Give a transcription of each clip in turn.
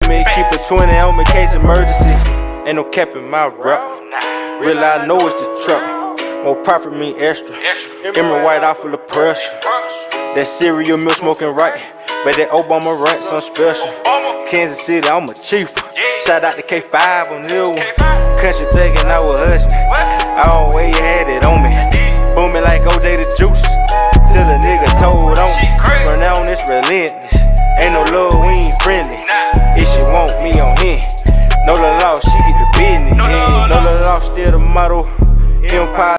me, keep a 20 on me, case emergency. Ain't no cap in my rap. Real, I know it's the trap. More profit mean extra. Emerald white off full of pressure. That cereal milk smoking right. But that Obama rant some special. Kansas City, I'm a chief. Shout out to K5 on this one. Country thinking I was hustling. I don't way you had it on me. Booming like OJ the juice. Till a nigga told on me. From now on it's relentless. Ain't no love, we ain't friendly. If she want me on him. No the law, she get the business. No the law, still the motto. Empire.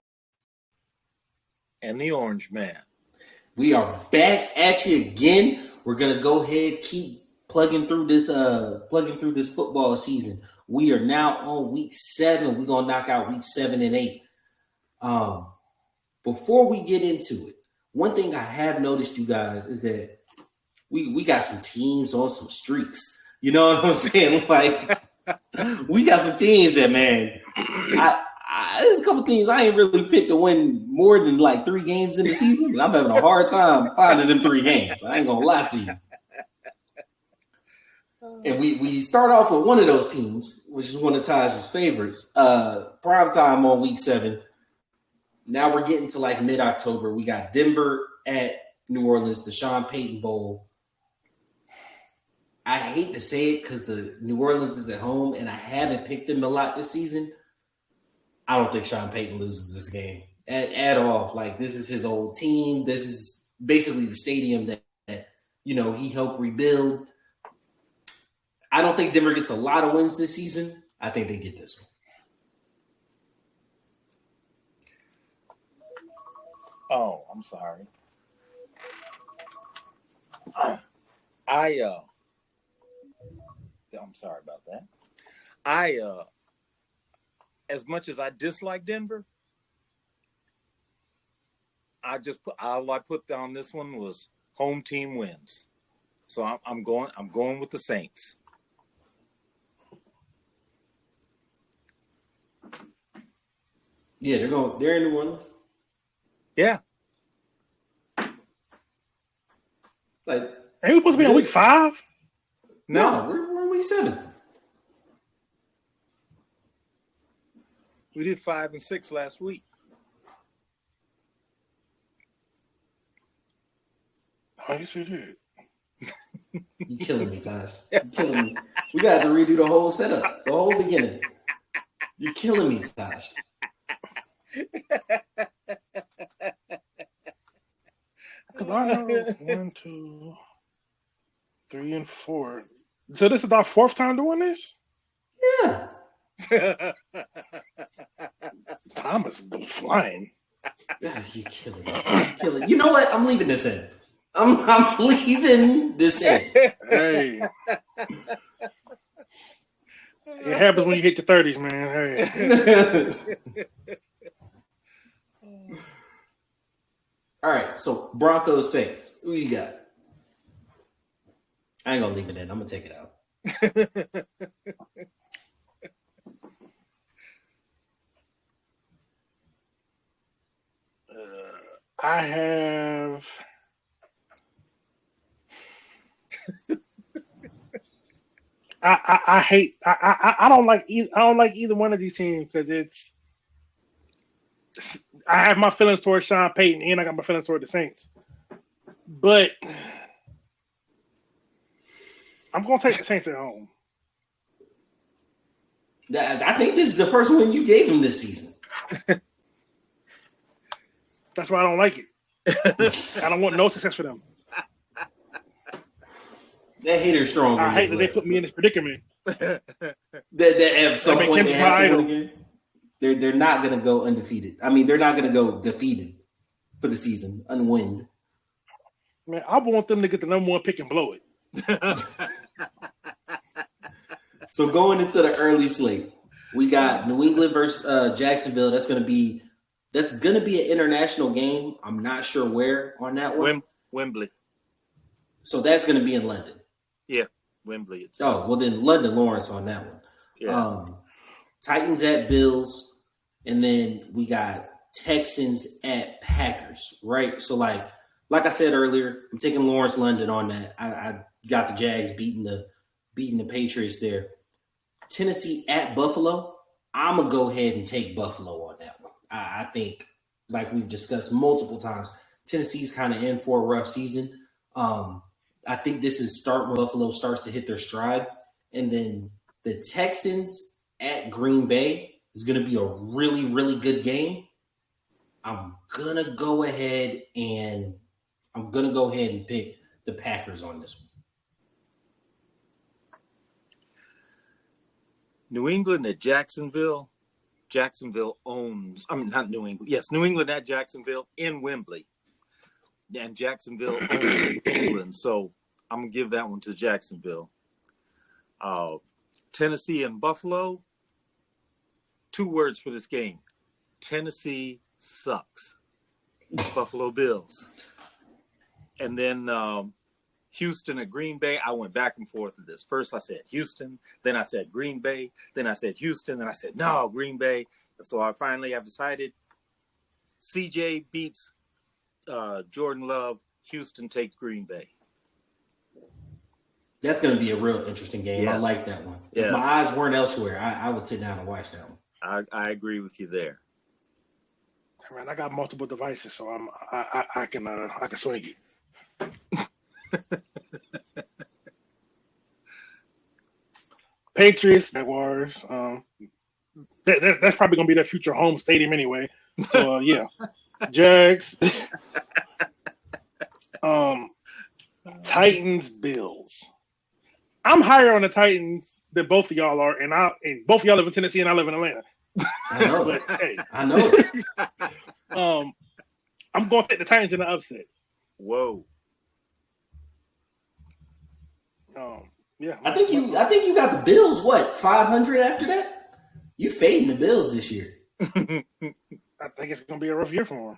And the Orange Man. We are back at you again. We're gonna go ahead, keep plugging through this football season. We are now on week 7. We're gonna knock out week 7 and 8. Before we get into it, one thing I have noticed, you guys, is that we got some teams on some streaks. You know what I'm saying? Like, we got some teams that, man, there's a couple teams I ain't really picked to win more than like 3 games in the season. I'm having a hard time finding them 3 games. I ain't gonna lie to you. And we start off with one of those teams, which is one of Taj's favorites. Prime time on week 7. Now we're getting to like mid-October. We got Denver at New Orleans, the Sean Payton Bowl. I hate to say it because the New Orleans is at home, and I haven't picked them a lot this season. I don't think Sean Payton loses this game at all. Like, this is his old team. This is basically the stadium that he helped rebuild. I don't think Denver gets a lot of wins this season. I think they get this one. Oh, I'm sorry. I'm sorry about that. As much as I dislike Denver, all I put down this one was home team wins. So I'm going with the Saints. Yeah, they're in New Orleans. Yeah. Like, ain't we supposed to be on week 5? No, we're on week 7. We did 5 and 6 last week. I guess we did. You killing me, Taj. You killing me. We got to redo the whole setup, the whole beginning. You're killing me, Taj. Because I know 1, 2, 3, and 4. So this is our 4th time doing this? Yeah. Time is flying. You killing me. You're killing. You know what? I'm leaving this in. I'm leaving this in. Hey. It happens when you hit your 30s, man. Hey. All right, so Broncos Saints. Who you got? I ain't gonna leave it in. I'm gonna take it out. I have. I hate. I don't like. I don't like either one of these teams because I have my feelings towards Sean Payton and I got my feelings toward the Saints. But I'm gonna take the Saints at home. I think this is the first one you gave him this season. That's why I don't like it. I don't want no success for them. That hater's strong. I hate that they put me in this predicament. that at some point they have to win again. They're not going to go undefeated. I mean, they're not going to go defeated for the season, unwinned. Man, I want them to get the number 1 pick and blow it. So going into the early slate, we got New England versus Jacksonville. That's going to be an international game. I'm not sure where on that one. Wembley. So that's going to be in London. Yeah, Wembley. Oh, well then London Lawrence on that one. Yeah. Titans at Bills, and then we got Texans at Packers, right? So like I said earlier, I'm taking Lawrence London on that. I got the Jags beating beating the Patriots there. Tennessee at Buffalo. I'm going to go ahead and take Buffalo on that one. I think, like we've discussed multiple times, Tennessee's kind of in for a rough season. I think this is when Buffalo starts to hit their stride. And then the Texans at Green Bay is going to be a really, really good game. I'm going to go ahead and pick the Packers on this one. New England at Jacksonville. Jacksonville owns, not New England. Yes, New England at Jacksonville in Wembley. And Jacksonville owns England. So I'm going to give that one to Jacksonville. Tennessee and Buffalo. 2 words for this game. Tennessee sucks. Buffalo Bills. And then Houston at Green Bay. I went back and forth with this. First I said Houston, then I said Green Bay, then I said Houston, then I said no, Green Bay. So I finally have decided CJ beats Jordan Love. Houston takes Green Bay. That's going to be a real interesting game. Yes. I like that one. Yes. If my eyes weren't elsewhere, I would sit down and watch that one. I agree with you there. Man, I got multiple devices, so I can swing it. Patriots, Jaguars. That's probably gonna be their future home stadium anyway. So yeah, Jags. Titans, Bills. I'm higher on the Titans than both of y'all are, and both of y'all live in Tennessee, and I live in Atlanta. I know. But hey, I know. I'm going to take the Titans in the upset. Whoa. Yeah. I think you got the Bills. What, 500 after that? You fading the Bills this year. I think it's going to be a rough year for them.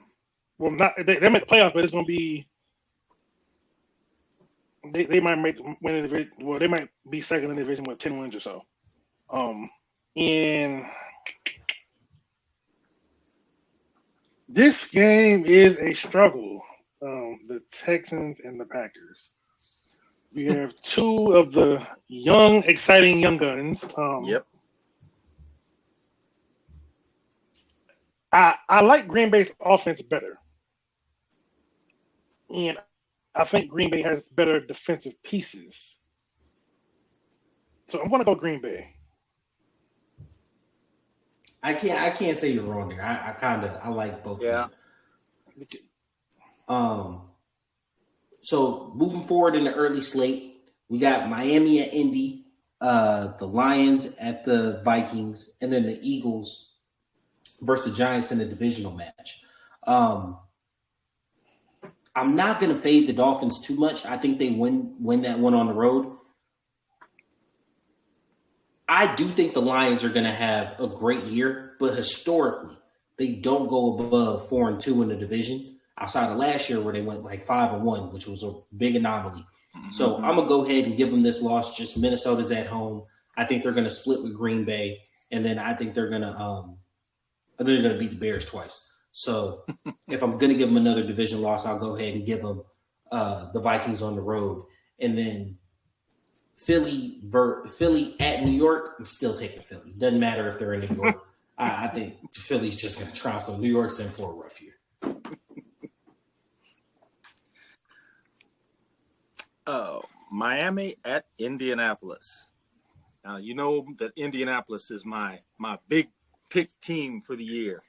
Well, they make the playoffs, but it's going to be. They might win the division. Well, they might be second in the division with 10 wins or so. And this game is a struggle. The Texans and the Packers. We have 2 of the young, exciting young guns. Yep. I like Green Bay's offense better. And I think Green Bay has better defensive pieces. So I'm going to go Green Bay. I can't say you're wrong there. I like both of them. So moving forward in the early slate, we got Miami at Indy, the Lions at the Vikings, and then the Eagles versus the Giants in the divisional match. I'm not going to fade the Dolphins too much. I think they win that one on the road. I do think the Lions are going to have a great year, but historically, they don't go above 4-2 in the division outside of last year where they went like 5-1, which was a big anomaly. Mm-hmm. So I'm going to go ahead and give them this loss. Just Minnesota's at home. I think they're going to split with Green Bay, and then I think they're going to beat the Bears twice. So if I'm going to give them another division loss, I'll go ahead and give them the Vikings on the road. And then Philly at New York, I'm still taking Philly. Doesn't matter if they're in New York. I think Philly's just going to trounce them. New York's in for a rough year. Miami at Indianapolis. Now, you know that Indianapolis is my big pick team for the year.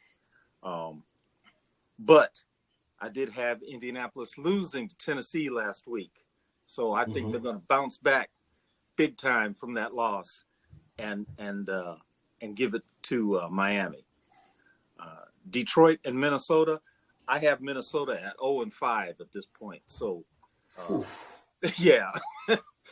But I did have Indianapolis losing to Tennessee last week. So I think they're going to bounce back big time from that loss and give it to Miami. Detroit and Minnesota. I have Minnesota at 0-5 at this point. So, yeah.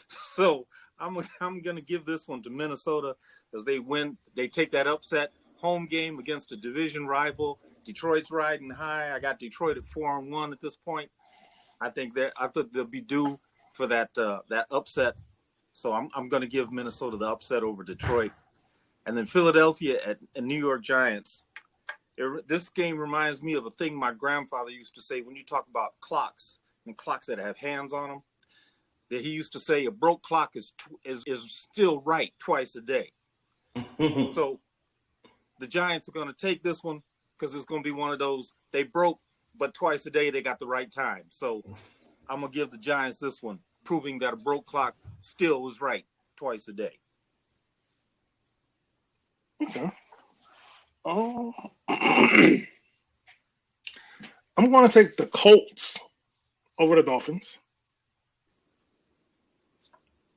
So I'm going to give this one to Minnesota because they win. They take that upset home game against a division rival. Detroit's riding high. I got Detroit at 4-1 at this point. I think they'll be due for that upset. So I'm going to give Minnesota the upset over Detroit. And then Philadelphia at New York Giants. This game reminds me of a thing my grandfather used to say when you talk about clocks and clocks that have hands on them. that he used to say a broke clock is still right twice a day. So the Giants are going to take this one because it's going to be one of those, they broke, but twice a day they got the right time. So I'm going to give the Giants this one, proving that a broke clock still was right twice a day. Okay. I'm going to take the Colts over the Dolphins.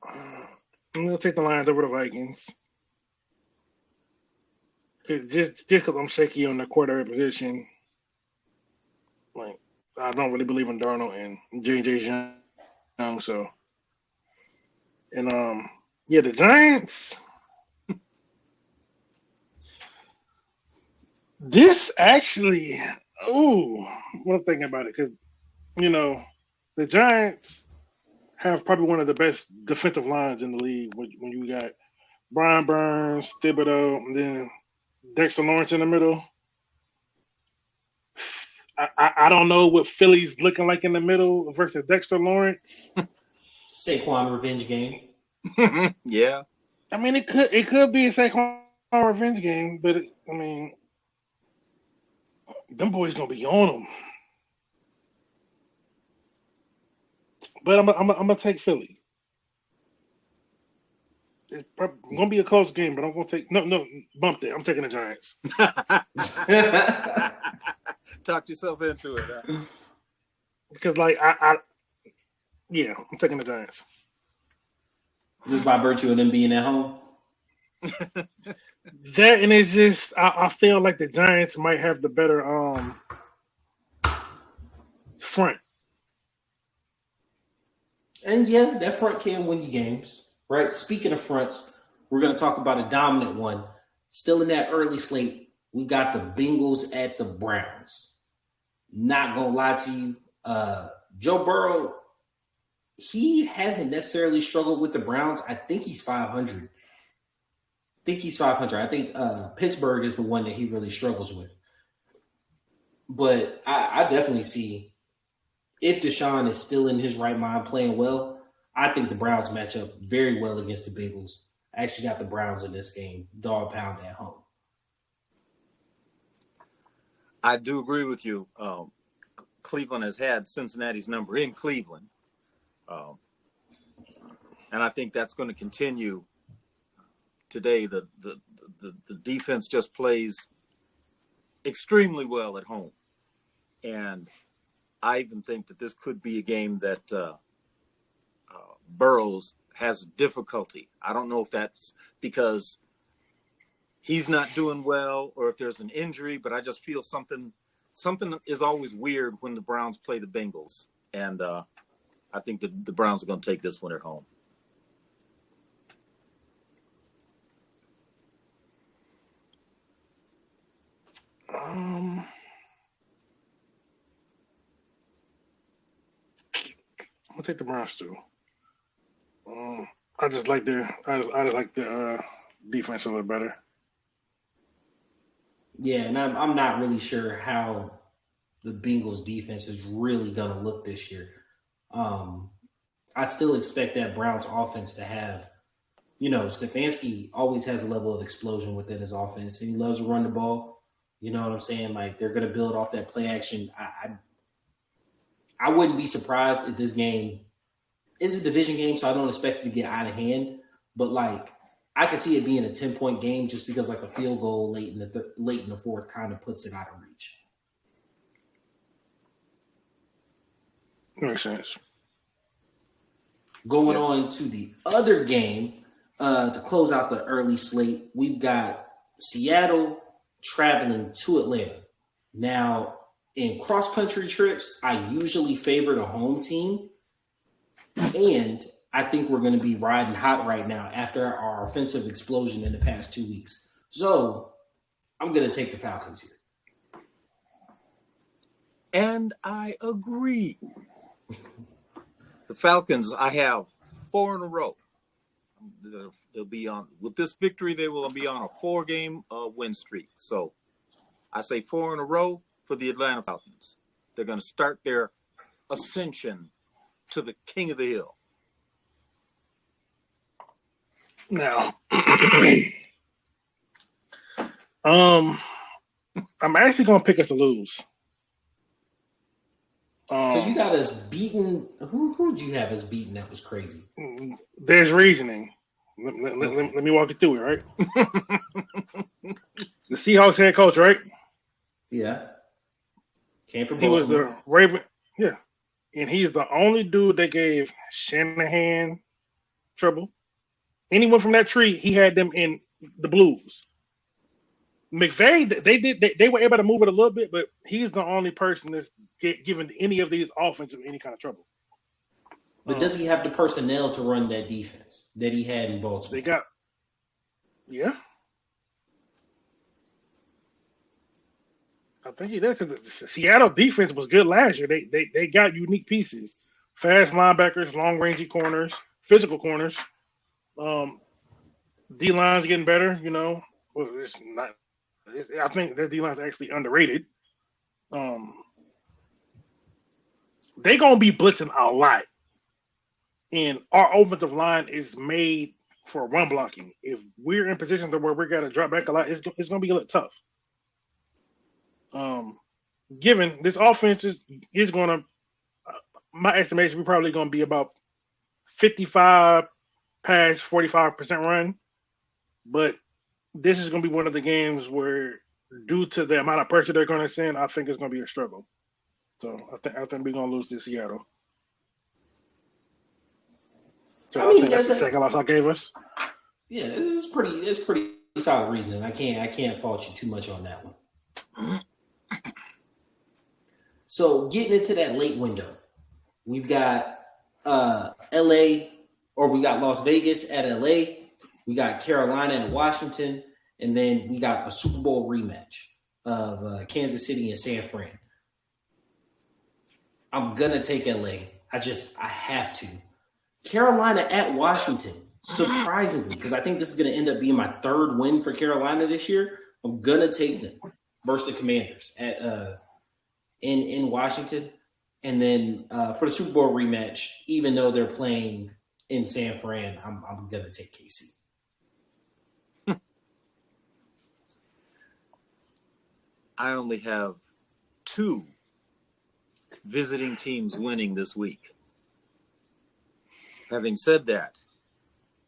I'm going to take the Lions over the Vikings. Just because I'm shaky on the quarterback position. Like, I don't really believe in Darnold and J.J. Young, so. And, yeah, the Giants. This actually, what I'm thinking about it, because, the Giants have probably one of the best defensive lines in the league when you got Brian Burns, Thibodeau, and then Dexter Lawrence in the middle. I don't know what Philly's looking like in the middle versus Dexter Lawrence. Saquon revenge game. Yeah. I mean, it could be a Saquon revenge game, but them boys gonna be on them. But I'm gonna take Philly. It's probably gonna be a close game, but I'm gonna take no bump that. I'm taking the Giants. Talk yourself into it. Huh? Because I'm taking the Giants. Just by virtue of them being at home. That and it's just I feel like the Giants might have the better front. And yeah, that front can win you games, right? Speaking of fronts, we're going to talk about a dominant one. Still in that early slate, we got the Bengals at the Browns. Not going to lie to you, Joe Burrow, he hasn't necessarily struggled with the Browns. I think he's 500. I think Pittsburgh is the one that he really struggles with. But I definitely see, if Deshaun is still in his right mind playing well, I think the Browns match up very well against the Bengals. I actually got the Browns in this game, dog pound at home. I do agree with you. Cleveland has had Cincinnati's number in Cleveland. And I think that's going to continue today. The defense just plays extremely well at home. And I even think that this could be a game that Burrows has difficulty. I don't know if that's because he's not doing well or if there's an injury, but I just feel something is always weird when the Browns play the Bengals. And I think the Browns are going to take this one at home. I'm gonna take the Browns too. I just like the defense a little better. Yeah, and I'm not really sure how the Bengals defense is really going to look this year. I still expect that Browns offense to have, Stefanski always has a level of explosion within his offense, and he loves to run the ball. You know what I'm saying? Like, they're going to build off that play action. I wouldn't be surprised if this game is a division game, so I don't expect it to get out of hand. But, I can see it being a 10-point game just because, a field goal late in the fourth kind of puts it out of reach. Makes sense. Going on to the other game to close out the early slate, we've got Seattle traveling to Atlanta. Now, in cross-country trips, I usually favor the home team, and I think we're going to be riding hot right now after our offensive explosion in the past 2 weeks. So, I'm going to take the Falcons here. And I agree. The Falcons, I have 4 in a row. They'll be on with this victory. They will be on a 4-game win streak. So I say 4 in a row for the Atlanta Falcons. They're going to start their ascension to the king of the hill. Now, I'm actually gonna pick us to lose. So you got us beaten. Who'd you have us beaten? That was crazy. There's reasoning. Let me walk you through it, right? The Seahawks head coach, right? Yeah. Came from He was Baltimore. the Raven. Yeah. And he's the only dude that gave Shanahan trouble. Anyone from that tree, he had them in the Blues. McVay, they were able to move it a little bit, but he's the only person that's given any of these offensive any kind of trouble. But does he have the personnel to run that defense that he had in Baltimore? Yeah. I think he did because the Seattle defense was good last year. They got unique pieces, fast linebackers, long rangey corners, physical corners. D line's getting better. You know, well, it's not. I think that D line's actually underrated. They gonna be blitzing a lot, and our offensive line is made for run blocking. If we're in positions where we got to drop back a lot, it's gonna be a little tough. Given this offense is going to, my estimation, we're probably going to be about 55 pass, 45% run. But this is going to be one of the games where, due to the amount of pressure they're going to send, I think it's going to be a struggle. So I think we're going to lose to Seattle. So I think that's the second loss I gave us. Yeah, it's pretty solid reasoning. I can't fault you too much on that one. So getting into that late window, we've got LA, or we got Las Vegas at LA, we got Carolina and Washington, and then we got a Super Bowl rematch of Kansas City and San Fran. I'm gonna take LA. I have to. Carolina at Washington, surprisingly, because I think this is gonna end up being my third win for Carolina this year. I'm gonna take them versus the Commanders at in Washington, and then for the Super Bowl rematch, even though they're playing in San Fran, I'm gonna take KC. I only have 2 visiting teams winning this week. Having said that,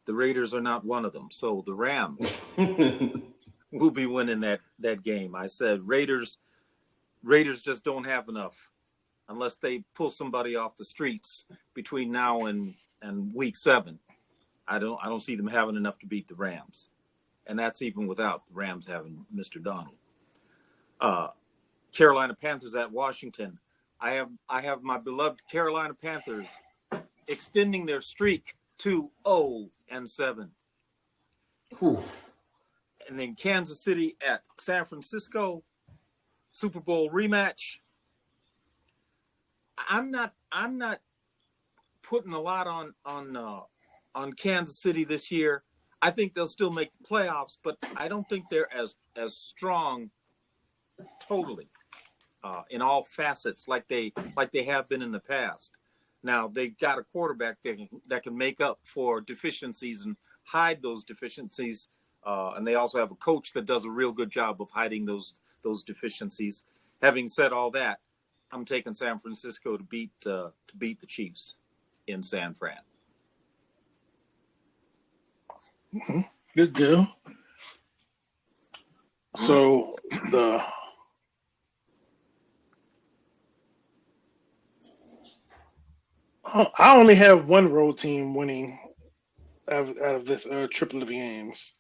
the Raiders are not one of them. So the Rams will be winning that game. I said Raiders just don't have enough unless they pull somebody off the streets between now and week 7. I don't see them having enough to beat the Rams. And that's even without the Rams having Mr. Donald. Carolina Panthers at Washington. I have my beloved Carolina Panthers extending their streak to 0-7. Oof. And then Kansas City at San Francisco, Super Bowl rematch. I'm not putting a lot on Kansas City this year. I think they'll still make the playoffs, but I don't think they're as strong totally in all facets like they have been in the past. Now they've got a quarterback that can make up for deficiencies and hide those deficiencies, and they also have a coach that does a real good job of hiding those deficiencies. Having said all that, I'm taking San Francisco to beat the Chiefs in San Fran. Mm-hmm. Good deal. So I only have one road team winning out of this triplet of games,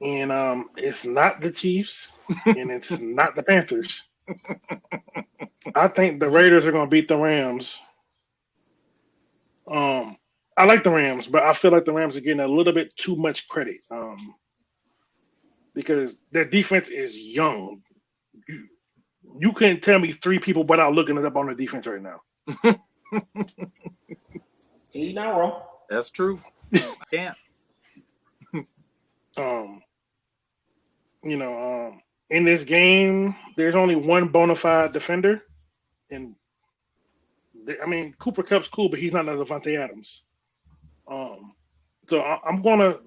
and it's not the Chiefs and it's not the Panthers. I think the Raiders are going to beat the Rams. I like the Rams, but I feel like the Rams are getting a little bit too much credit because their defense is young. You couldn't tell me 3 people without looking it up on the defense right now. You're not wrong. That's true. I can't. In this game, there's only one bona fide defender, and Cooper Kupp's cool, but he's not a Devontae Adams. So I'm going to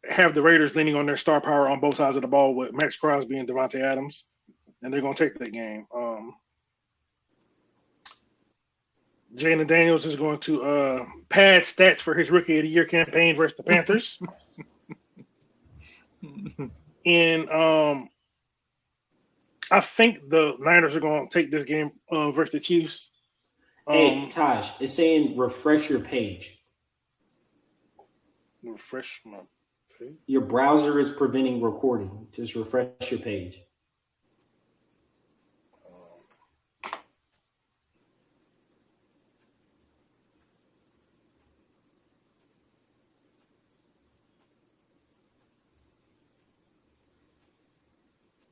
have the Raiders leaning on their star power on both sides of the ball with Max Crosby and Devontae Adams, and they're going to take that game. Jalen Daniels is going to pad stats for his Rookie of the Year campaign versus the Panthers. And I think the Niners are going to take this game versus the Chiefs. Hey, Taj, it's saying refresh your page. Refresh my page. Your browser is preventing recording. Just refresh your page.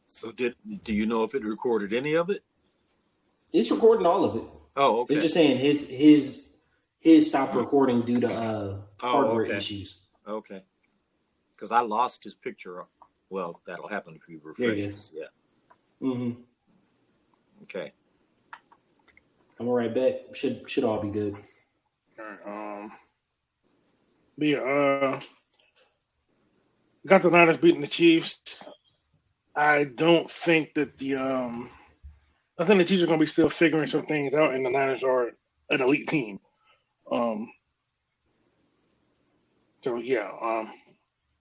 So do you know if it recorded any of it? It's recording all of it. Oh, okay. It's just saying his stopped recording due to hardware issues. Okay. Because I lost his picture. Well, that'll happen if you refresh this. Yeah. Mm-hmm. Okay. I'm right back. Should all be good. All right. Got the Niners beating the Chiefs. I don't think that I think the Chiefs are going to be still figuring some things out, and the Niners are an elite team. Got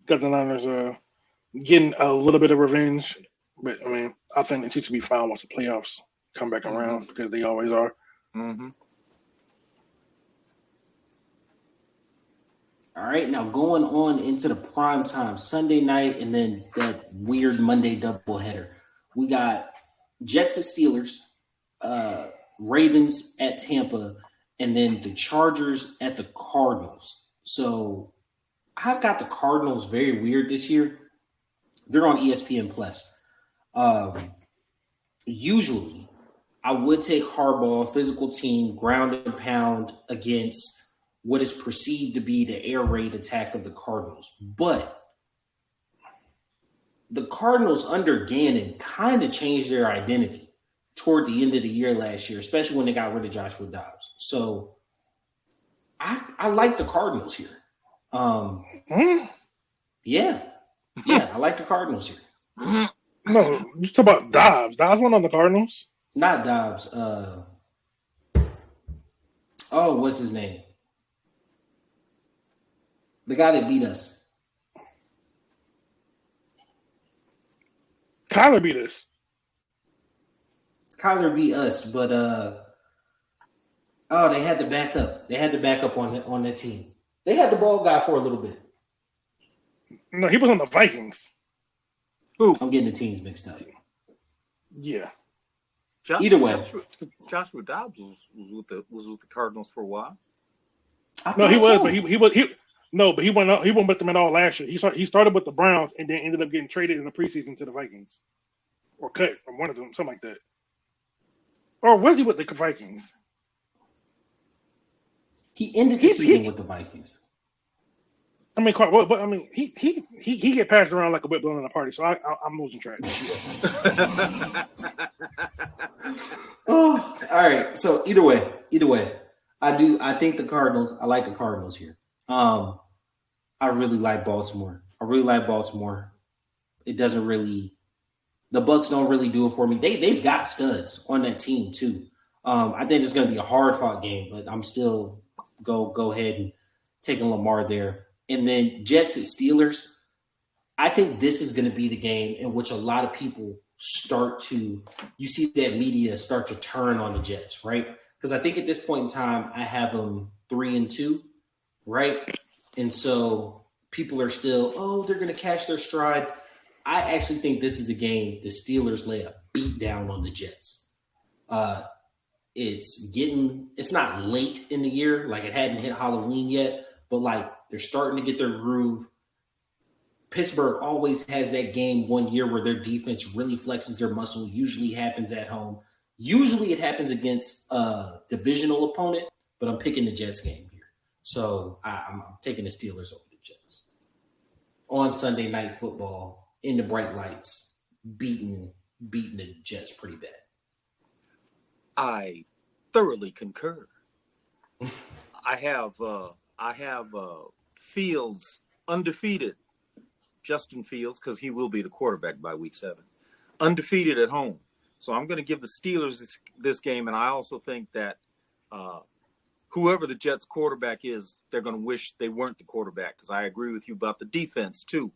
the Niners getting a little bit of revenge, but I mean, I think the Chiefs will be fine once the playoffs come back around because they always are. Mm-hmm. All right, now going on into the prime time Sunday night, and then that weird Monday doubleheader. We got Jets at Steelers, Ravens at Tampa, and then the Chargers at the Cardinals. So I've got the Cardinals very weird this year. They're on ESPN Plus. Usually, I would take Harbaugh, physical team, ground and pound against what is perceived to be the air raid attack of the Cardinals. But the Cardinals under Gannon kind of changed their identity toward the end of the year last year, especially when they got rid of Joshua Dobbs. So I like the Cardinals here. Yeah, I like the Cardinals here. No, you talk about Dobbs. Dobbs went on the Cardinals. Not Dobbs. What's his name? The guy that beat us. Kyler beat us. Kyler beat us, but they had to back up. They had to back up on that team. They had the ball guy for a little bit. No, he was on the Vikings. Who? I'm getting the teams mixed up. Yeah. Either way, Joshua Dobbs was with the Cardinals for a while. No, he was, but he went with them at all last year. He started with the Browns and then ended up getting traded in the preseason to the Vikings, or cut from one of them, something like that. Or was he with the Vikings? He ended the season with the Vikings. I mean, but I mean, he get passed around like a whip blown in a party. So I'm losing track. All right. So either way, I think the Cardinals. I like the Cardinals here. I really like Baltimore. It doesn't really. The Bucs don't really do it for me. They've got studs on that team too. I think it's going to be a hard fought game, but I'm still go ahead and taking Lamar there. And then Jets at Steelers. I think this is going to be the game in which a lot of people you see that media start to turn on the Jets, right? Because I think at this point in time, I have them 3-2, right? And so people are still, they're going to catch their stride. I actually think this is the game the Steelers lay a beat down on the Jets. It's not late in the year, like it hadn't hit Halloween yet, but like they're starting to get their groove. Pittsburgh always has that game one year where their defense really flexes their muscle. Usually happens at home. Usually it happens against a divisional opponent, but I'm picking the Jets game here. So I'm taking the Steelers over the Jets. On Sunday Night Football, in the bright lights, beating the Jets pretty bad. I thoroughly concur. I have Fields, undefeated. Justin Fields, because he will be the quarterback by week 7, undefeated at home. So I'm going to give the Steelers this game, and I also think that whoever the Jets quarterback is, they're going to wish they weren't the quarterback, because I agree with you about the defense too.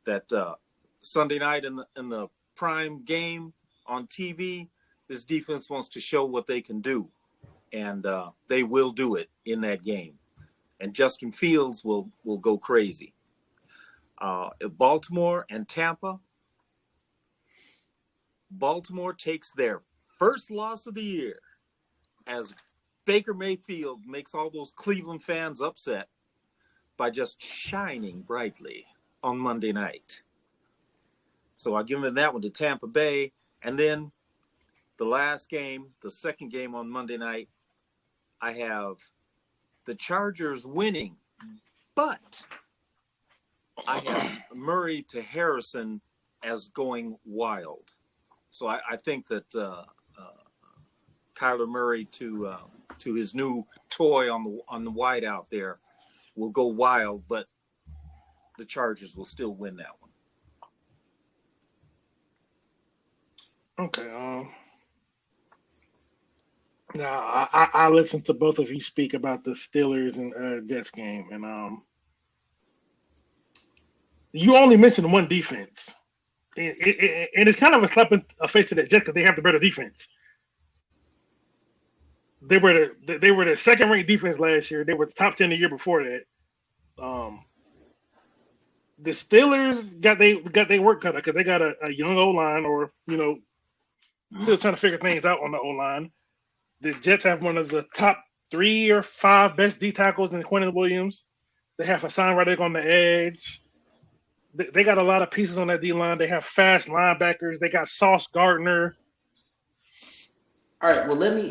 That Sunday night in the prime game on TV, this defense wants to show what they can do, and they will do it in that game. And Justin Fields will go crazy. Baltimore and Tampa. Baltimore takes their first loss of the year as Baker Mayfield makes all those Cleveland fans upset by just shining brightly on Monday night. So I give them that one to Tampa Bay. And then the last game, the second game on Monday night, I have the Chargers winning, but I have Murray to Harrison as going wild. So I think that Kyler Murray to his new toy on the wide out there will go wild, but the Chargers will still win that one. Okay. Now I listened to both of you speak about the Steelers and Jets game, and you only mentioned one defense. And it's kind of a slap in the face to the Jets because they have the better defense. They were the second-ranked defense last year. They were the top 10 the year before that. The Steelers got their work cut out because they got a young O-line, or still trying to figure things out on the O-line. The Jets have one of the top 3 or 5 best D tackles in Quentin Williams. They have Hassan Reddick on the edge. They got a lot of pieces on that D-line. They have fast linebackers. They got Sauce Gardner. All right, well, let me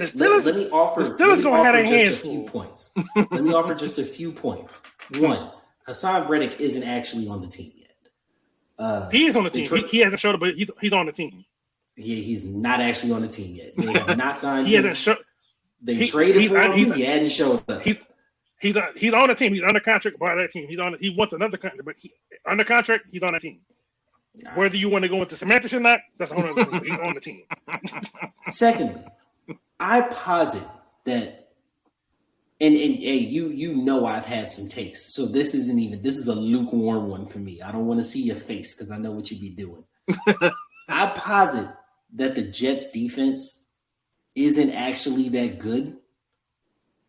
offer the Steelers going to have a just a few points. Let me offer just a few points. One, Hassan Reddick isn't actually on the team yet. He is on the team. He hasn't showed up, but he's on the team. He's not actually on the team yet. They have not signed him. Hasn't showed. They traded for him. He hadn't showed up. He's on the team. He's under contract by that team. He wants another contract, but under contract, he's on that team. Whether you want to go into semantics or not, that's a whole other thing. He's on the team. Secondly, I posit that, and hey, I've had some takes, so this is a lukewarm one for me. I don't want to see your face because I know what you be doing. I posit that the Jets defense isn't actually that good.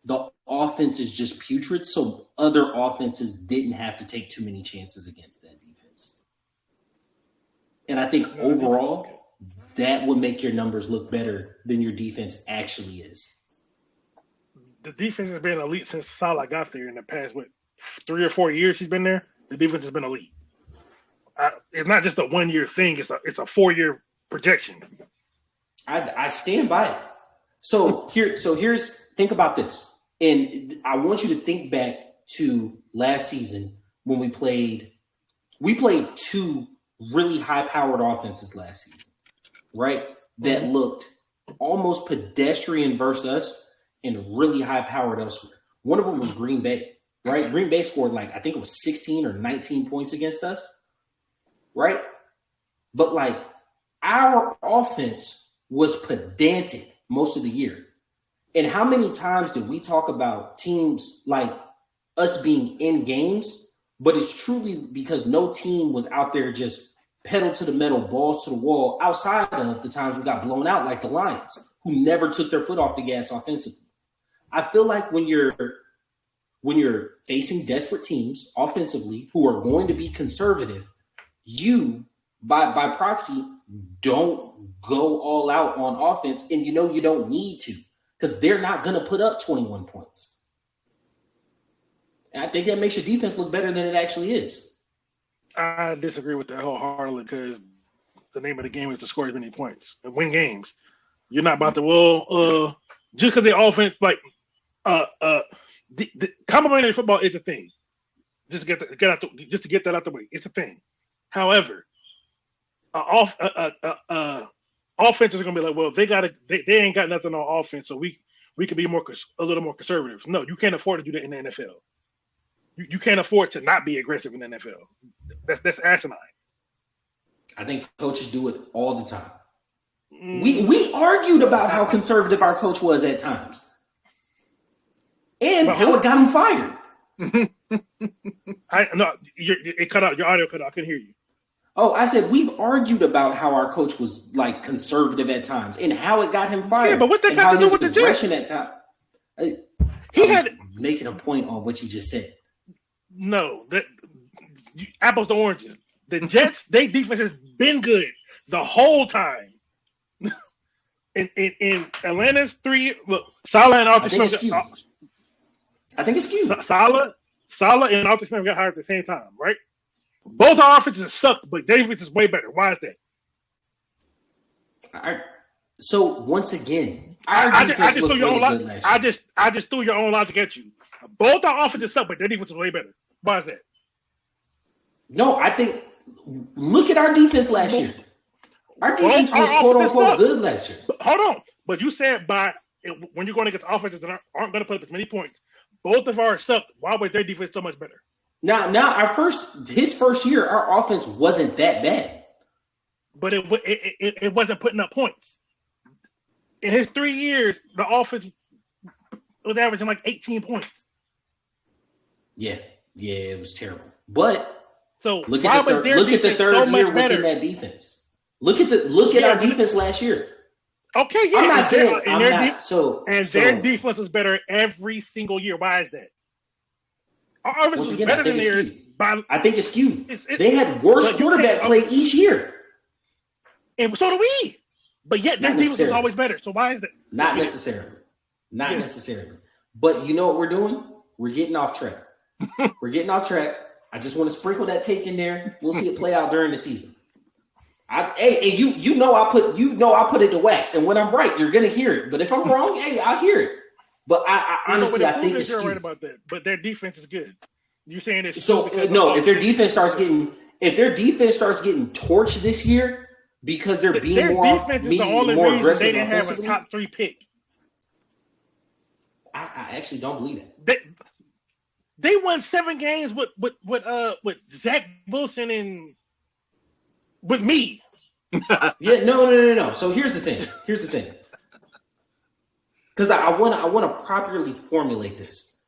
The offense is just putrid, so other offenses didn't have to take too many chances against that defense. And I think overall, that would make your numbers look better than your defense actually is. The defense has been elite since Salah got there in the past, 3 or 4 years he's been there. The defense has been elite. It's not just a 1 year thing. It's a 4 year projection. I stand by it. So here's think about this. And I want you to think back to last season when we played 2 really high-powered offenses last season, right? That looked almost pedestrian versus us and really high-powered elsewhere. One of them was Green Bay, right? Green Bay scored I think it was 16 or 19 points against us, right? But our offense was pedantic most of the year. And how many times did we talk about teams like us being in games, but it's truly because no team was out there just pedal to the metal, balls to the wall, outside of the times we got blown out like the Lions, who never took their foot off the gas offensively. I feel like when you're facing desperate teams offensively who are going to be conservative, you, by proxy, don't go all out on offense, and you don't need to. Because they're not going to put up 21 points. And I think that makes your defense look better than it actually is. I disagree with that wholeheartedly because the name of the game is to score as many points and win games. You're not about to, just because the offense, the complimentary football is a thing. Just to get that out the way. It's a thing. However, offenses are gonna be like, well, they ain't got nothing on offense, so we could be a little more conservative. No, you can't afford to do that in the NFL. You can't afford to not be aggressive in the NFL. That's asinine. I think coaches do it all the time. We argued about how conservative our coach was at times, and how it got him fired. It cut out. Your audio cut out. I couldn't hear you. Oh, I said we've argued about how our coach was like conservative at times and how it got him fired. Yeah, but what that got to do with the Jets? At time, he had making a point on what you just said. No, apples to oranges. The Jets, their defense has been good the whole time. in Atlanta's 3, look, Salah and Arthur Smith. I think it's skewed. Salah and Arthur Smith got hired at the same time, right? Both our offenses suck, but their defense is way better. Why is that? So once again, I just threw your own logic. I just threw your own logic at you. Both our offenses suck, but their defense is way better. Why is that? No, I think look at our defense last year. Our defense was quote unquote good last year. Hold on, but you said when you're going against offenses that aren't going to put up as many points, both of ours suck. Why was their defense so much better? Now his first year, our offense wasn't that bad, but it wasn't putting up points. In his 3 years, the offense was averaging like 18 points. Yeah, it was terrible. But so look at the third year within that defense. Look at our defense last year. Okay, yeah, I'm not saying their defense was better every single year. Why is that? Our offense was better than theirs. I think it's skewed. They had worse quarterback play each year, and so do we. But yet their defense is always better. So why is that? Not necessarily. But you know what we're doing? We're getting off track. I just want to sprinkle that take in there. We'll see it play out during the season. You know I put it to wax, and when I'm right, you're gonna hear it. But if I'm wrong, I'll hear it. But I honestly, I think it's right about that. But their defense is good. You saying it's so? No, if their defense starts getting torched this year because they're being their more defense is the only more reason aggressive they didn't have a top 3 pick. I actually don't believe that. They won 7 games with Zach Wilson and with me. Yeah, no. So here's the thing. Because I want to properly formulate this.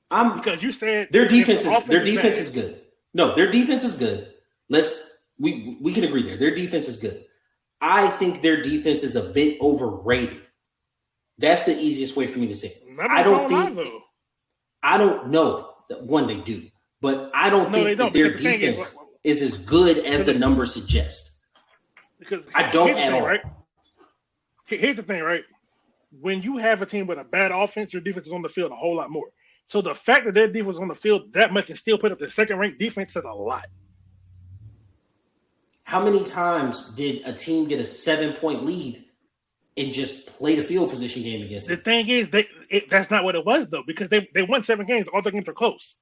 Because you said their defense is good. No, their defense is good. We can agree there. Their defense is good. I think their defense is a bit overrated. That's the easiest way for me to say it. I don't know that one they do, but I don't think that their defense is as good as the numbers suggest. Because I don't at all. Right? Here's the thing, right? When you have a team with a bad offense, your defense is on the field a whole lot more. So the fact that their defense was on the field that much and still put up the second-ranked defense says a lot. How many times did a team get a 7-point lead and just play the field position game against them? The thing is, that's not what it was, though, because they won 7 games. All their games are close.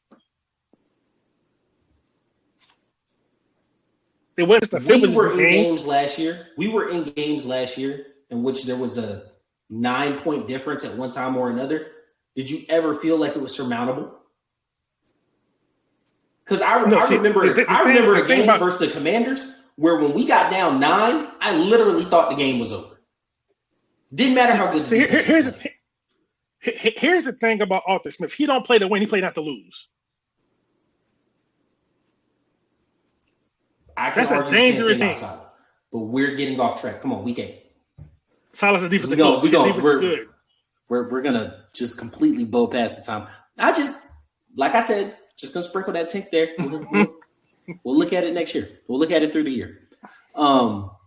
It was the We were in games last year in which there was a 9-point difference at one time or another. Did you ever feel like it was surmountable? Because I remember a game versus the Commanders where when we got down 9, I literally thought the game was over. Didn't matter how good the defense was. Here's the thing about Arthur Smith. He don't play to win. He play not to lose. That's a dangerous thing. But we're getting off track. Come on, we can't. Salah's a defensive coach. We're gonna just completely blow past the time. Like I said, just gonna sprinkle that tank there. We'll look at it next year. We'll look at it through the year. All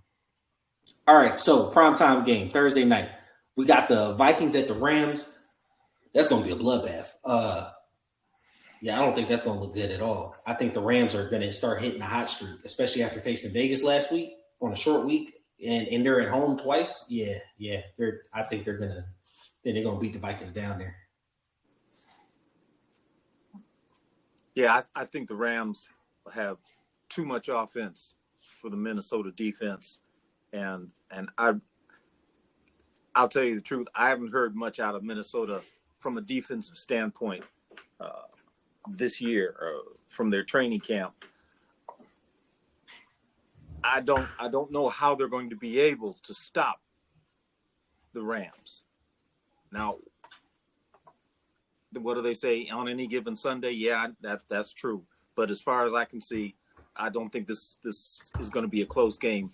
right, so primetime game, Thursday night. We got the Vikings at the Rams. That's gonna be a bloodbath. Yeah, I don't think that's gonna look good at all. I think the Rams are gonna start hitting a hot streak, especially after facing Vegas last week on a short week, and they're at home twice. Yeah. I think they're gonna beat the Vikings down there. Yeah, I think the Rams have too much offense for the Minnesota defense, and I'll tell you the truth. I haven't heard much out of Minnesota from a defensive standpoint this year from their training camp. I don't know how they're going to be able to stop the Rams. Now, what do they say on any given Sunday? Yeah, that's true. But as far as I can see, I don't think this is going to be a close game.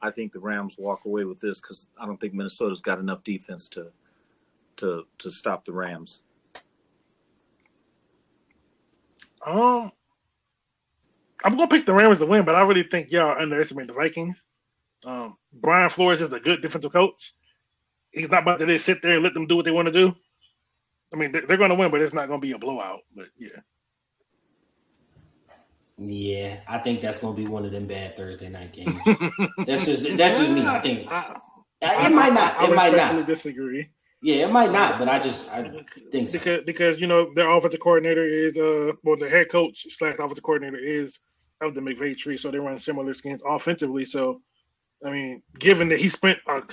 I think the Rams walk away with this because I don't think Minnesota's got enough defense to stop the Rams. I'm gonna pick the Rams to win, but I really think y'all underestimate the Vikings. Brian Flores is a good defensive coach. He's not about to just sit there and let them do what they want to do. I mean, they're going to win, but it's not going to be a blowout. But yeah. Yeah, I think that's going to be one of them bad Thursday night games. that's just me. I think it might not. It might not. Disagree. Yeah, it might not, but I think so. Because their offensive coordinator is the head coach / offensive coordinator is of the McVay tree, so they run similar schemes offensively. So, I mean, given that he spent a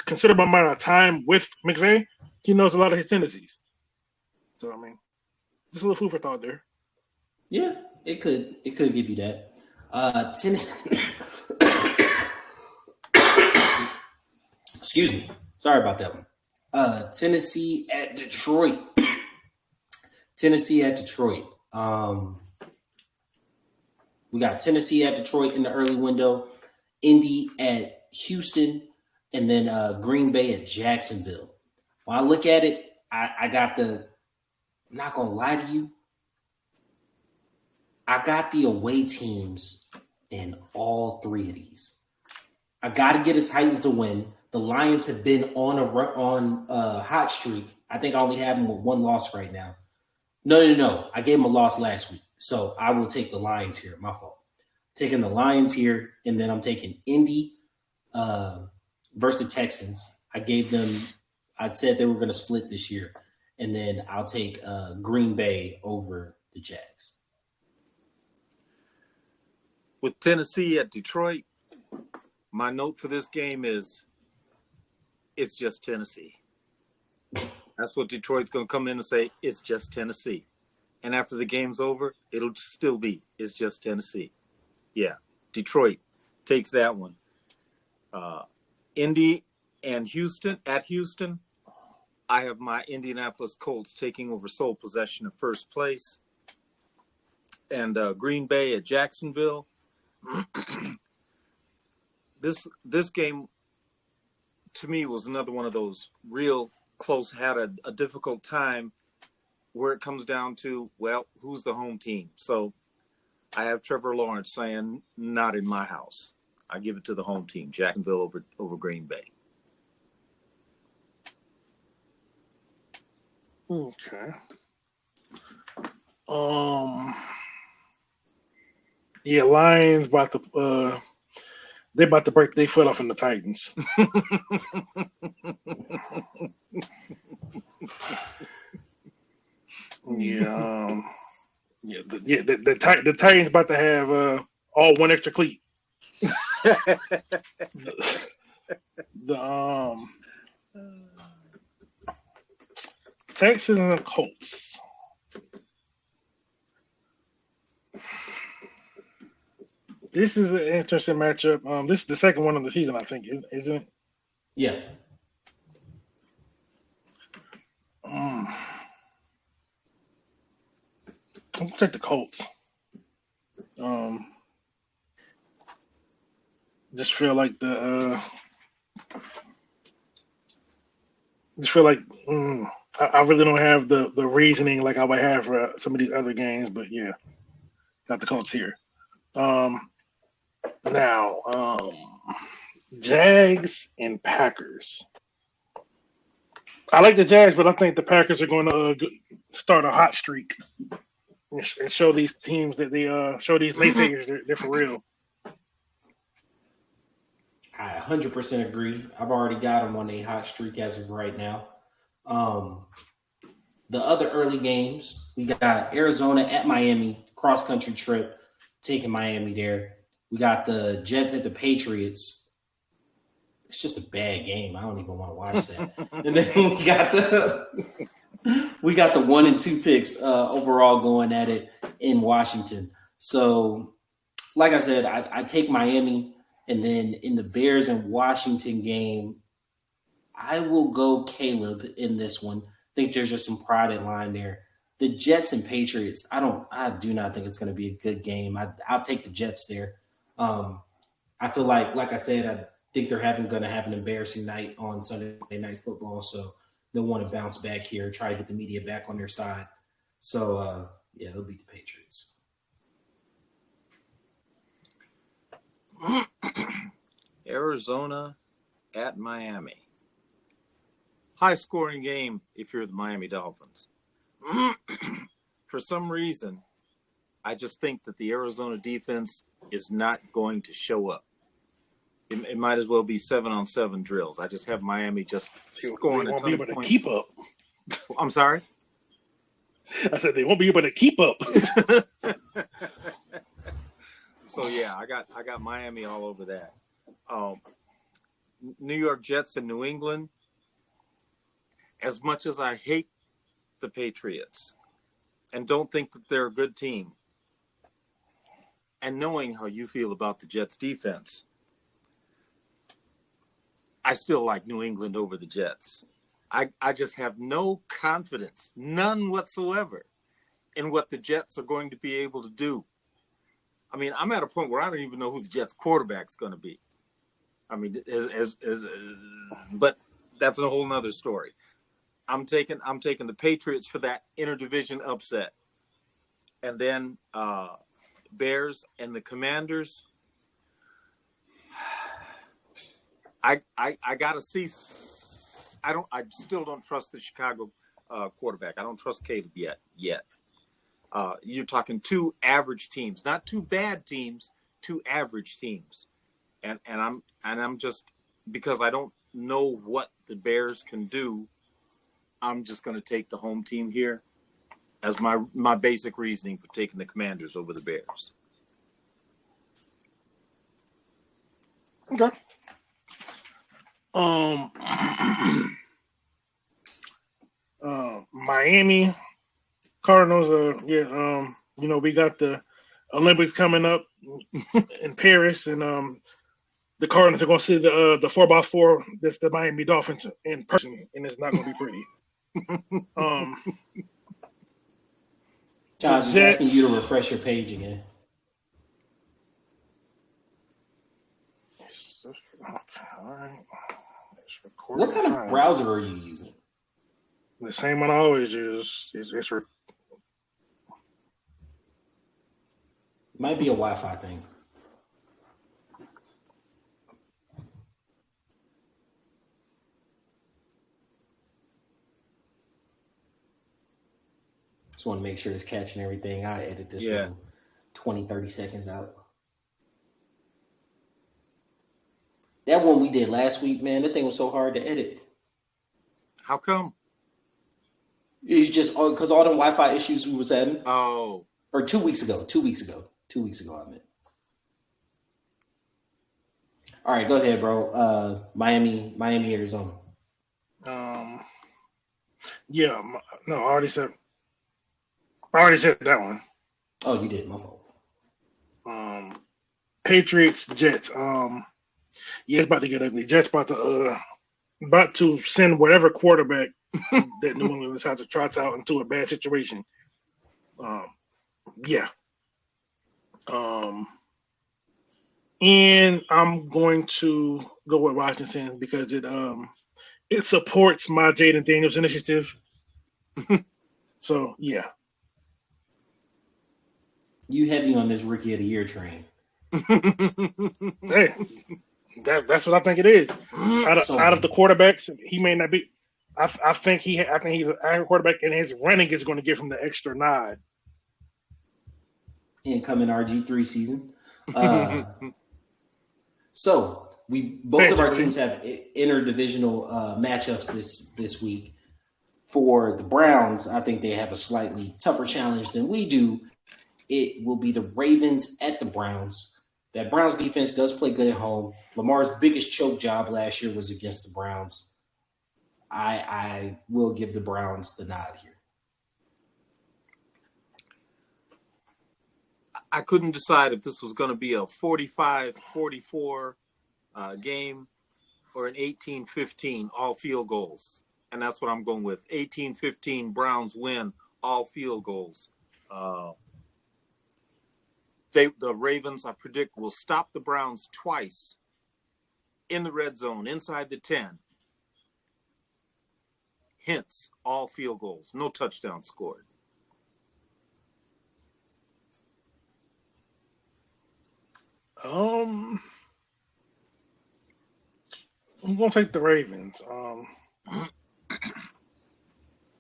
considerable amount of time with McVay, he knows a lot of his tendencies. So, I mean, just a little food for thought there. Yeah, it could give you that. Tennessee. Excuse me. Sorry about that one. Tennessee at Detroit. We got Tennessee at Detroit in the early window, Indy at Houston, and then Green Bay at Jacksonville. When I look at it, I got I'm not going to lie to you, I got the away teams in all three of these. I got to get the Titans a win. The Lions have been on a hot streak. I think I only have them with one loss right now. No. I gave them a loss last week. So I will take the Lions here. My fault. Taking the Lions here, and then I'm taking Indy versus the Texans. I said they were going to split this year. And then I'll take Green Bay over the Jags. With Tennessee at Detroit, my note for this game is it's just Tennessee. That's what Detroit's going to come in and say, it's just Tennessee. And after the game's over, it'll still be, it's just Tennessee. Yeah, Detroit takes that one. Indy and Houston, at Houston, I have my Indianapolis Colts taking over sole possession of first place. And Green Bay at Jacksonville. This game, to me, was another one of those real close, had a difficult time where it comes down to, well, who's the home team? So I have Trevor Lawrence saying, not in my house. I give it to the home team, Jacksonville over Green Bay. Okay. Yeah, Lions about to they about to break their foot off in the Titans. The Titans about to have all one extra cleat. the Texans and the Colts. This is an interesting matchup. This is the second one of the season, I think, isn't it? Yeah. I'm gonna take the Colts. Just feel like I really don't have the reasoning like I would have for some of these other games, but yeah, got the Colts here. Now, Jags and Packers. I like the Jags, but I think the Packers are going to start a hot streak and show these teams that they show these naysayers they're for real. I 100% agree. I've already got them on a hot streak as of right now. The other early games, we got Arizona at Miami, cross-country trip, taking Miami there. We got the Jets at the Patriots. It's just a bad game. I don't even want to watch that. And then we got We got the 1 and 2 picks overall going at it in Washington. So, like I said, I take Miami, and then in the Bears and Washington game, I will go Caleb in this one. I think there's just some pride in line there. The Jets and Patriots, I do not think it's going to be a good game. I'll take the Jets there. I feel like I said, I think they're going to have an embarrassing night on Sunday Night Football, so they'll want to bounce back here, try to get the media back on their side. So, they'll beat the Patriots. Arizona at Miami. High-scoring game if you're the Miami Dolphins. For some reason, I just think that the Arizona defense is not going to show up. It might as well be 7-on-7 drills. I just have Miami just scoring a ton of points. They won't be able to keep up. I'm sorry? I said they won't be able to keep up. So, yeah, I got Miami all over that. New York Jets and New England. As much as I hate the Patriots and don't think that they're a good team, and knowing how you feel about the Jets defense, I still like New England over the Jets. I just have no confidence, none whatsoever, in what the Jets are going to be able to do. I mean, I'm at a point where I don't even know who the Jets quarterback's going to be. I mean, but that's a whole nother story. I'm taking the Patriots for that interdivision upset, and then Bears and the Commanders. I gotta see. I still don't trust the Chicago quarterback. I don't trust Caleb yet. You're talking two average teams, not two bad teams, two average teams, and I'm just, because I don't know what the Bears can do, I'm just going to take the home team here as my basic reasoning for taking the Commanders over the Bears. Okay. Miami Cardinals. We got the Olympics coming up in Paris, and the Cardinals are going to see the 4x4. That's the Miami Dolphins in person, and it's not going to be pretty. Josh is asking you to refresh your page again. All right. What kind of browser are you using? The same one I always use. Might be a Wi-Fi thing. Just want to make sure it's catching everything. I edit this 20, 30 seconds out. That one we did last week, man, that thing was so hard to edit. How come? It's just because all them Wi-Fi issues we was having. Oh. Or 2 weeks ago, I meant. All right, go ahead, bro. Miami, Arizona. I already said that one. Oh, you did. My fault. Patriots, Jets. It's about to get ugly. Jets about to send whatever quarterback that New England decides to trot out into a bad situation. And I'm going to go with Washington because it supports my Jaden Daniels initiative. So yeah. You heavy on this Rookie of the Year train. Hey, that's what I think it is. Out of the quarterbacks, he may not be. I think he's an average quarterback, and his running is going to give him the extra nod. Incoming RG3 season. So both of our teams have interdivisional matchups this week. For the Browns, I think they have a slightly tougher challenge than we do. It will be the Ravens at the Browns. That Browns defense does play good at home. Lamar's biggest choke job last year was against the Browns. I will give the Browns the nod here. I couldn't decide if this was going to be a 45-44 game or an 18-15 all field goals. And that's what I'm going with. 18-15 Browns win all field goals. The Ravens, I predict, will stop the Browns twice in the red zone, inside the 10. Hence, all field goals. No touchdown scored. I'm gonna take the Ravens.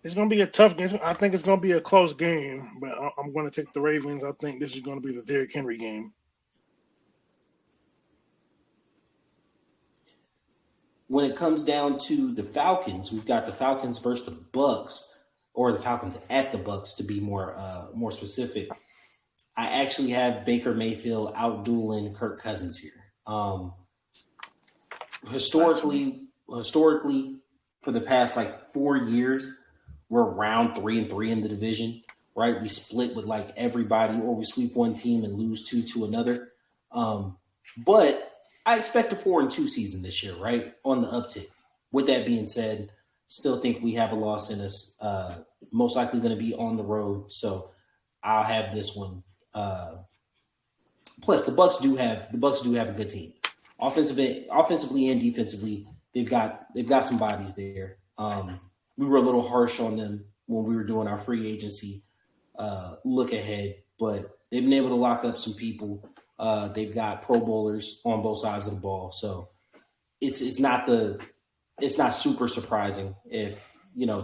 It's gonna be a tough game. I think it's gonna be a close game, but I'm gonna take the Ravens. I think this is gonna be the Derrick Henry game. When it comes down to the Falcons, we've got the Falcons versus the Bucks, or the Falcons at the Bucks to be more specific. I actually have Baker Mayfield out-dueling Kirk Cousins here. Historically, for the past 4 years, we're around 3-3 in the division, right? We split with everybody, or we sweep one team and lose two to another. But I expect a 4-2 season this year, right? On the uptick. With that being said, still think we have a loss in us. Most likely going to be on the road, so I'll have this one. Plus, the Bucks do have a good team, offensively and defensively. They've got some bodies there. We were a little harsh on them when we were doing our free agency look ahead, but they've been able to lock up some people. They've got Pro Bowlers on both sides of the ball, so it's not super surprising if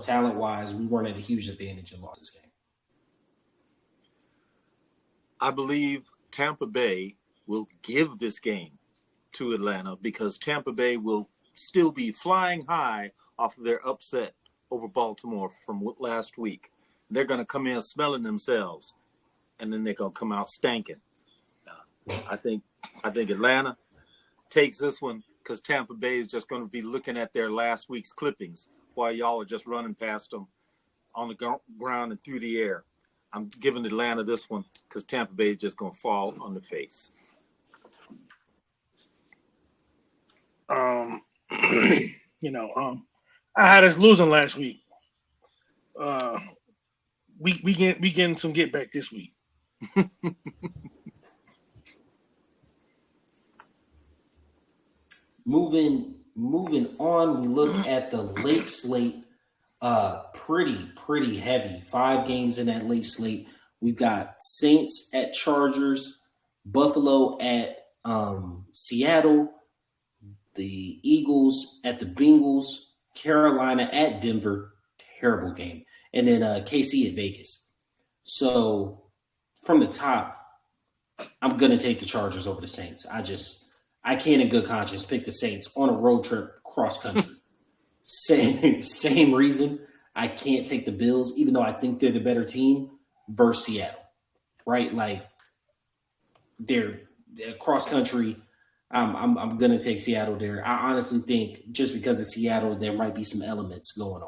talent wise we weren't at a huge advantage and lost this game. I believe Tampa Bay will give this game to Atlanta because Tampa Bay will still be flying high off of their upset over Baltimore from last week. They're going to come in smelling themselves, and then they're going to come out stanking. I think Atlanta takes this one because Tampa Bay is just going to be looking at their last week's clippings while y'all are just running past them on the ground and through the air. I'm giving Atlanta this one because Tampa Bay is just going to fall on the face. I had us losing last week. We getting some get back this week. Moving on, we look at the late slate. Pretty heavy. 5 games in that late slate. We've got Saints at Chargers, Buffalo at Seattle, the Eagles at the Bengals, Carolina at Denver. Terrible game. And then KC at Vegas. So from the top, I'm going to take the Chargers over the Saints. I can't in good conscience pick the Saints on a road trip cross country. Same reason I can't take the Bills, even though I think they're the better team, versus Seattle, right? They're cross country. I'm gonna take Seattle there. I honestly think just because of Seattle, there might be some elements going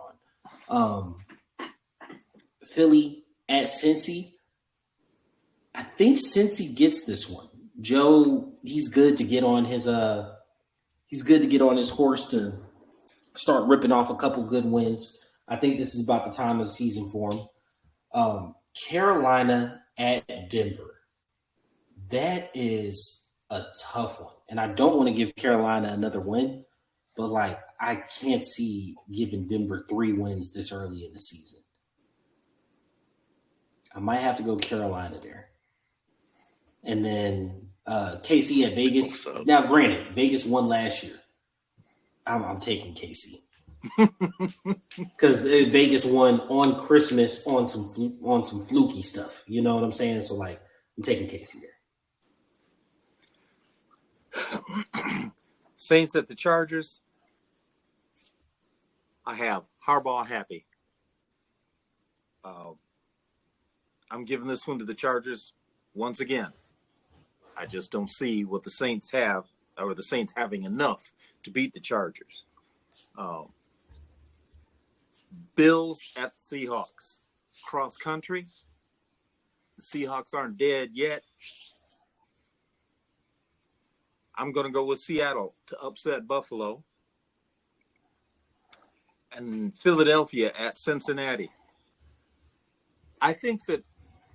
on. Philly at Cincy. I think Cincy gets this one. Joe, he's good to get on his horse to start ripping off a couple good wins. I think this is about the time of the season for him. Carolina at Denver. That is a tough one. And I don't want to give Carolina another win, but I can't see giving Denver 3 wins this early in the season. I might have to go Carolina there. And then KC at Vegas. Now, granted, Vegas won last year. I'm taking KC because Vegas won on Christmas on some fluky stuff. You know what I'm saying? So I'm taking KC there. Saints at the Chargers. I have Harbaugh happy. I'm giving this one to the Chargers once again. I just don't see what the Saints have, or the Saints having enough to beat the Chargers. Bills at Seahawks. Cross country. The Seahawks aren't dead yet. I'm going to go with Seattle to upset Buffalo. And Philadelphia at Cincinnati. I think that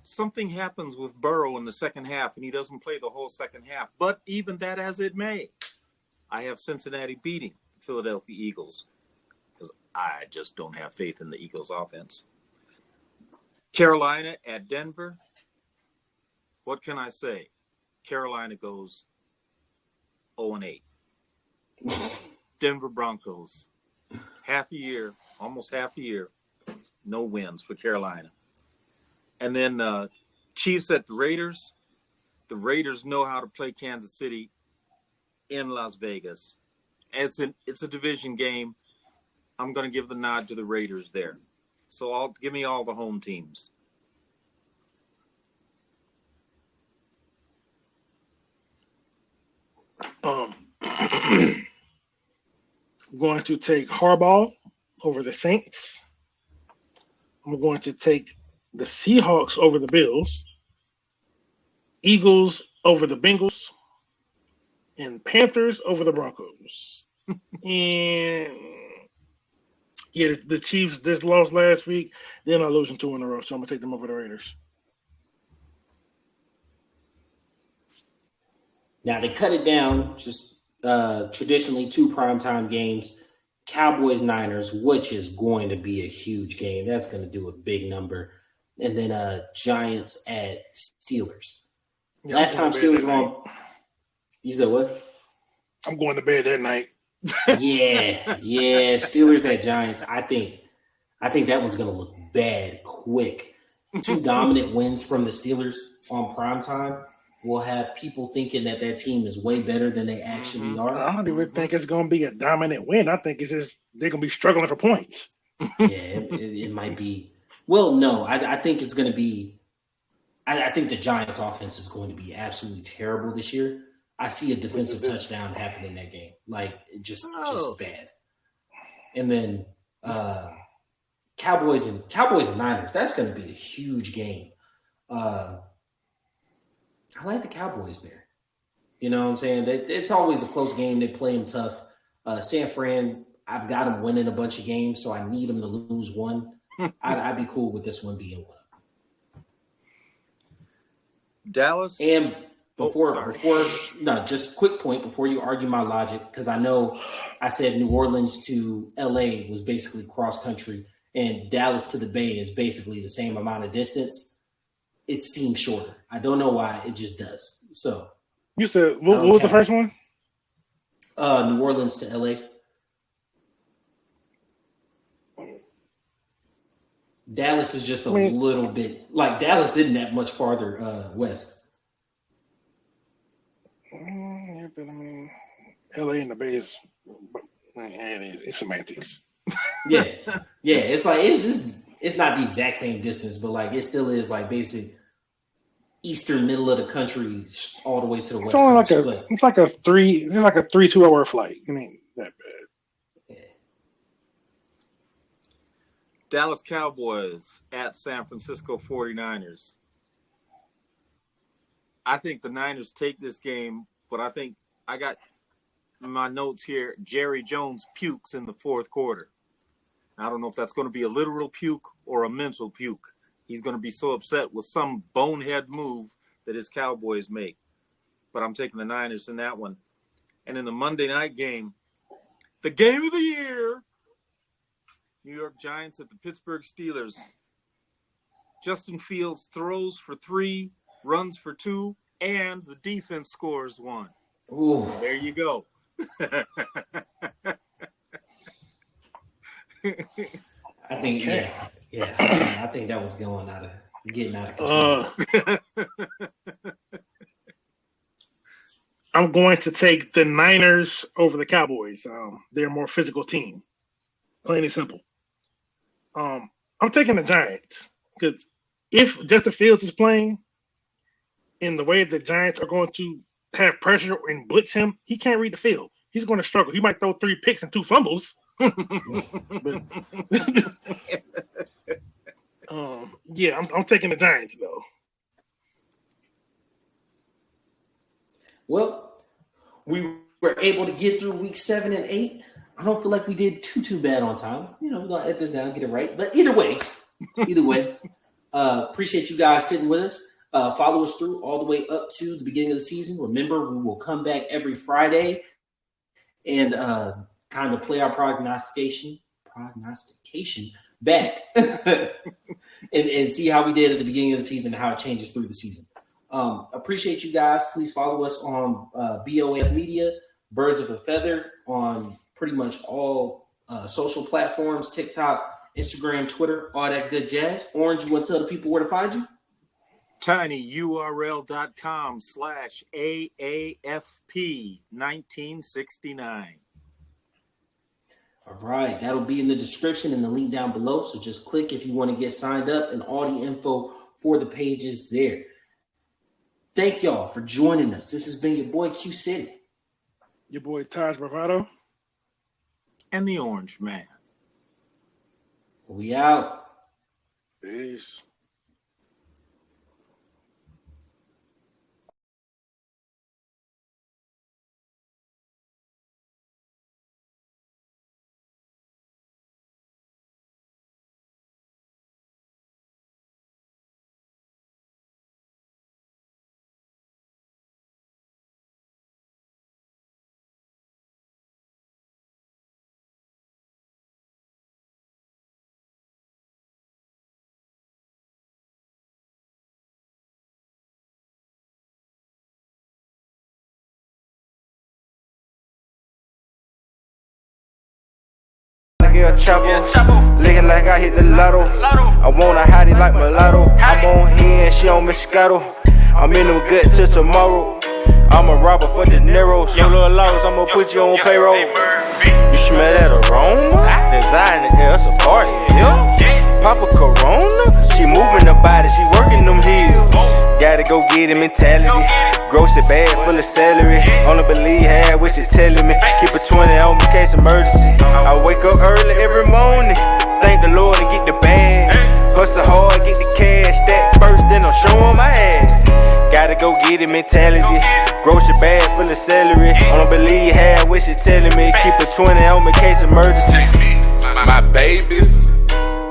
something happens with Burrow in the second half, and he doesn't play the whole second half. But even that as it may, I have Cincinnati beating the Philadelphia Eagles because I just don't have faith in the Eagles offense. Carolina at Denver. What can I say? Carolina goes 0-8. Denver Broncos. Almost half a year, no wins for Carolina. And then Chiefs at the Raiders. The Raiders know how to play Kansas City in Las Vegas. It's a division game. I'm going to give the nod to the Raiders there. So give me all the home teams. I'm going to take Harbaugh over the Saints. I'm going to take the Seahawks over the Bills, Eagles over the Bengals, and Panthers over the Broncos. And yeah, the Chiefs just lost last week. They're not losing 2 in a row, so I'm going to take them over the Raiders. Now they cut it down, just traditionally 2 primetime games. Cowboys-Niners, which is going to be a huge game. That's going to do a big number. And then Giants at Steelers. Yeah, Last time Steelers were on. You said what? I'm going to bed that night. Yeah. Steelers at Giants. I think that one's going to look bad quick. 2 dominant wins from the Steelers on primetime will have people thinking that team is way better than they actually are. I don't even think it's going to be a dominant win. I think it's just they're going to be struggling for points. Yeah, it might be. Well, no, I think it's going to be – I think the Giants' offense is going to be absolutely terrible this year. I see a defensive touchdown happen in that game. Like, just bad. And then Cowboys and Niners, that's going to be a huge game. I like the Cowboys there. You know what I'm saying? It's always a close game. They play them tough. San Fran, I've got them winning a bunch of games, so I need them to lose one. I'd be cool with this one being one of them. Dallas? And just quick point before you argue my logic, because I know I said New Orleans to LA was basically cross country, and Dallas to the Bay is basically the same amount of distance. It seems shorter. I don't know why. It just does. So you said what was the first one? New Orleans to LA. Dallas is just a little bit like Dallas isn't that much farther west. Yeah, but I mean, LA and the Bay is it's semantics. Yeah. It's like it's not the exact same distance, but like it still is like basic eastern middle of the country all the way to the west. It's like a 3-2 hour flight. I mean, that bad. Yeah. Dallas Cowboys at San Francisco 49ers. I think the Niners take this game, but I think I got my notes here. Jerry Jones pukes in the fourth quarter. I don't know if that's going to be a literal puke or a mental puke. He's going to be so upset with some bonehead move that his Cowboys make. But I'm taking the Niners in that one. And in the Monday night game, the game of the year, New York Giants at the Pittsburgh Steelers. Justin Fields throws for 3, runs for 2, and the defense scores 1. Ooh. There you go. I think, I think that was getting out of control. I'm going to take the Niners over the Cowboys. They're a more physical team, plain and simple. I'm taking the Giants because if Justin Fields is playing in the way the Giants are going to have pressure and blitz him, he can't read the field. He's going to struggle. He might throw 3 picks and 2 fumbles, But, yeah, I'm taking the Giants though. Well, we were able to get through week 7 and 8. I don't feel like we did too bad on time. You know, we're gonna edit this down, get it right. But either way, appreciate you guys sitting with us. Follow us through all the way up to the beginning of the season. Remember, we will come back every Friday and kind of play our prognostication back and see how we did at the beginning of the season and how it changes through the season. Appreciate you guys. Please follow us on BOF Media, Birds of a Feather, on pretty much all social platforms, TikTok, Instagram, Twitter, all that good jazz. Orange, you want to tell the people where to find you? tinyurl.com/AAFP 1969. All right. That'll be in the description and the link down below. So just click if you want to get signed up, and all the info for the pages there. Thank y'all for joining us. This has been your boy Q City. Your boy Taj Bravado. And the Orange Man. We out. Peace. Chapo, looking like I hit the lotto. I want a hottie like mulatto. I'm on here and she on Moscato. I'm in them good till tomorrow. I'm a robber for the Neros. Your little loss, I'ma put you on payroll. You smell that aroma? Design the air, it's a party, yeah. Papa Corona, she moving the body, she working them heels. Gotta go get it mentality. Grocery bag full of celery. Only believe half what you telling me. Keep a 20 on me, case emergency. I wake up early every morning. Thank the Lord and get the bag. Hustle hard, get the cash. Stack first, then I'm showing my ass. Gotta go get it mentality. Grocery bag full of celery. Only believe half what you telling me. Keep a 20 on me, case emergency. My babies,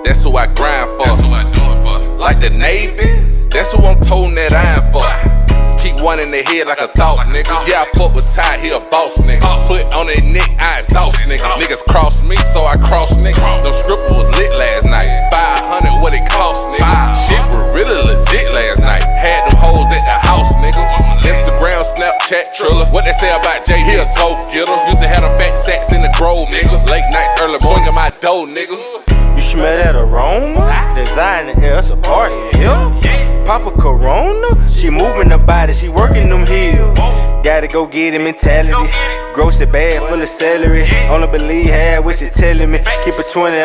that's who I grind for. That's who I do it for. Like the Navy, that's who I'm toting that iron for. Keep one in the head like a thought, nigga. Yeah, I fuck with Ty, he a boss, nigga. Foot on that neck, I exhaust, nigga. Niggas cross me, so I cross niggas. No script was lit last night. 500, what it cost, nigga. Shit was really legit last night. Had them hoes at the house, nigga. Instagram, Snapchat, Triller. What they say about Jay, he a go-getter. Used to have them fat sacks in the grove, nigga. Late nights, early morning, my dough, nigga. You smell that aroma? Design the air, it's a party, yeah. Papa Corona, she moving the body, she working them heels. Gotta go get it mentality. Grocery bag full of celery. Only believe half what you telling me. Keep a 20